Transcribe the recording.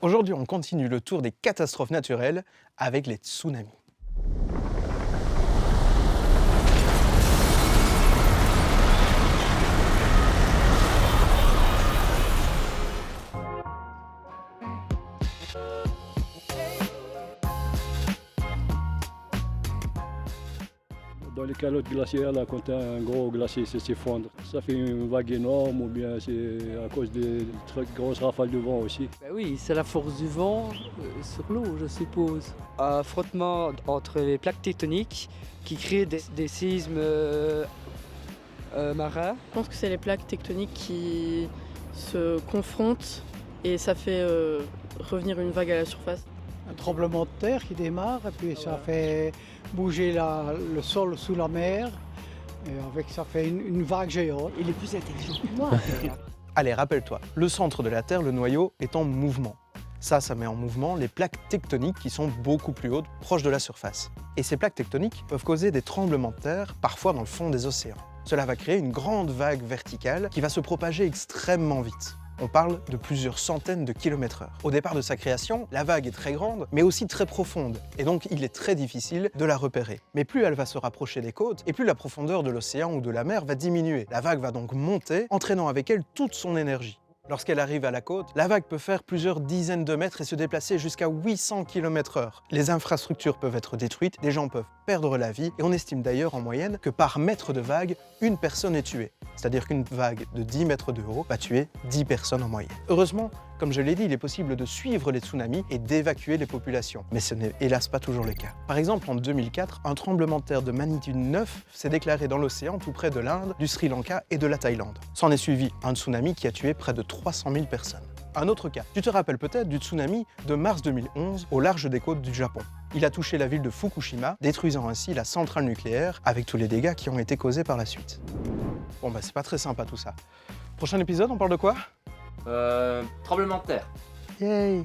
Aujourd'hui, on continue le tour des catastrophes naturelles avec les tsunamis. Dans les calottes glaciaires, là, quand un gros glacier s'effondre, ça fait une vague énorme ou bien c'est à cause des très grosses rafales de vent aussi. Ben oui, c'est la force du vent sur l'eau, je suppose. Un frottement entre les plaques tectoniques qui créent des séismes marins. Je pense que c'est les plaques tectoniques qui se confrontent et ça fait revenir une vague à la surface. Un tremblement de terre qui démarre et puis ça fait bouger le sol sous la mer et avec ça fait une vague géante. Il est plus intelligent que moi. Allez, rappelle-toi, le centre de la Terre, le noyau, est en mouvement. Ça met en mouvement les plaques tectoniques qui sont beaucoup plus hautes, proches de la surface. Et ces plaques tectoniques peuvent causer des tremblements de terre, parfois dans le fond des océans. Cela va créer une grande vague verticale qui va se propager extrêmement vite. On parle de plusieurs centaines de kilomètres/heure. Au départ de sa création, la vague est très grande, mais aussi très profonde, et donc il est très difficile de la repérer. Mais plus elle va se rapprocher des côtes, et plus la profondeur de l'océan ou de la mer va diminuer. La vague va donc monter, entraînant avec elle toute son énergie. Lorsqu'elle arrive à la côte, la vague peut faire plusieurs dizaines de mètres et se déplacer jusqu'à 800 km/h. Les infrastructures peuvent être détruites, des gens peuvent perdre la vie, et on estime d'ailleurs en moyenne que par mètre de vague, une personne est tuée. C'est-à-dire qu'une vague de 10 mètres de haut va tuer 10 personnes en moyenne. Heureusement, comme je l'ai dit, il est possible de suivre les tsunamis et d'évacuer les populations. Mais ce n'est hélas pas toujours le cas. Par exemple, en 2004, un tremblement de terre de magnitude 9 s'est déclaré dans l'océan tout près de l'Inde, du Sri Lanka et de la Thaïlande. S'en est suivi un tsunami qui a tué près de 300 000 personnes. Un autre cas, tu te rappelles peut-être du tsunami de mars 2011 au large des côtes du Japon. Il a touché la ville de Fukushima, détruisant ainsi la centrale nucléaire avec tous les dégâts qui ont été causés par la suite. Bon c'est pas très sympa tout ça. Prochain épisode, on parle de quoi? Tremblement de terre. Yay!